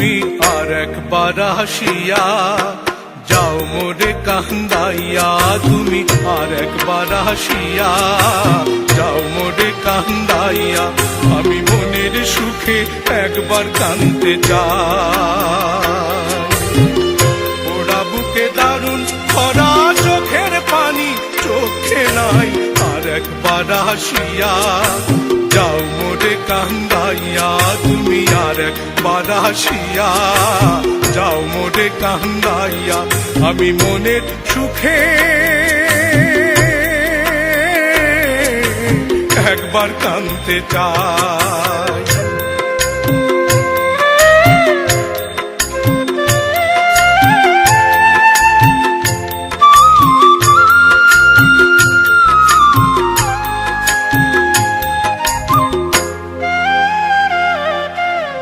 তুমি আর একবার আসিয়া যাও মোরে কান্দাইয়া, তুমি আর একবার আসিয়া যাও মোরে কান্দাইয়া। আমি মনের সুখে একবার কাঁদতে চাই। ওরা বুকে দারুণ ভরা চোখের পানি চোখে নাই, আর একবার আসিয়া যাও মোরে কান্দাইয়া, তুমি আর একবার আসিয়া যাও মোরে কান্দাইয়া। আমি মনের সুখে একবার কাঁদতে চাই।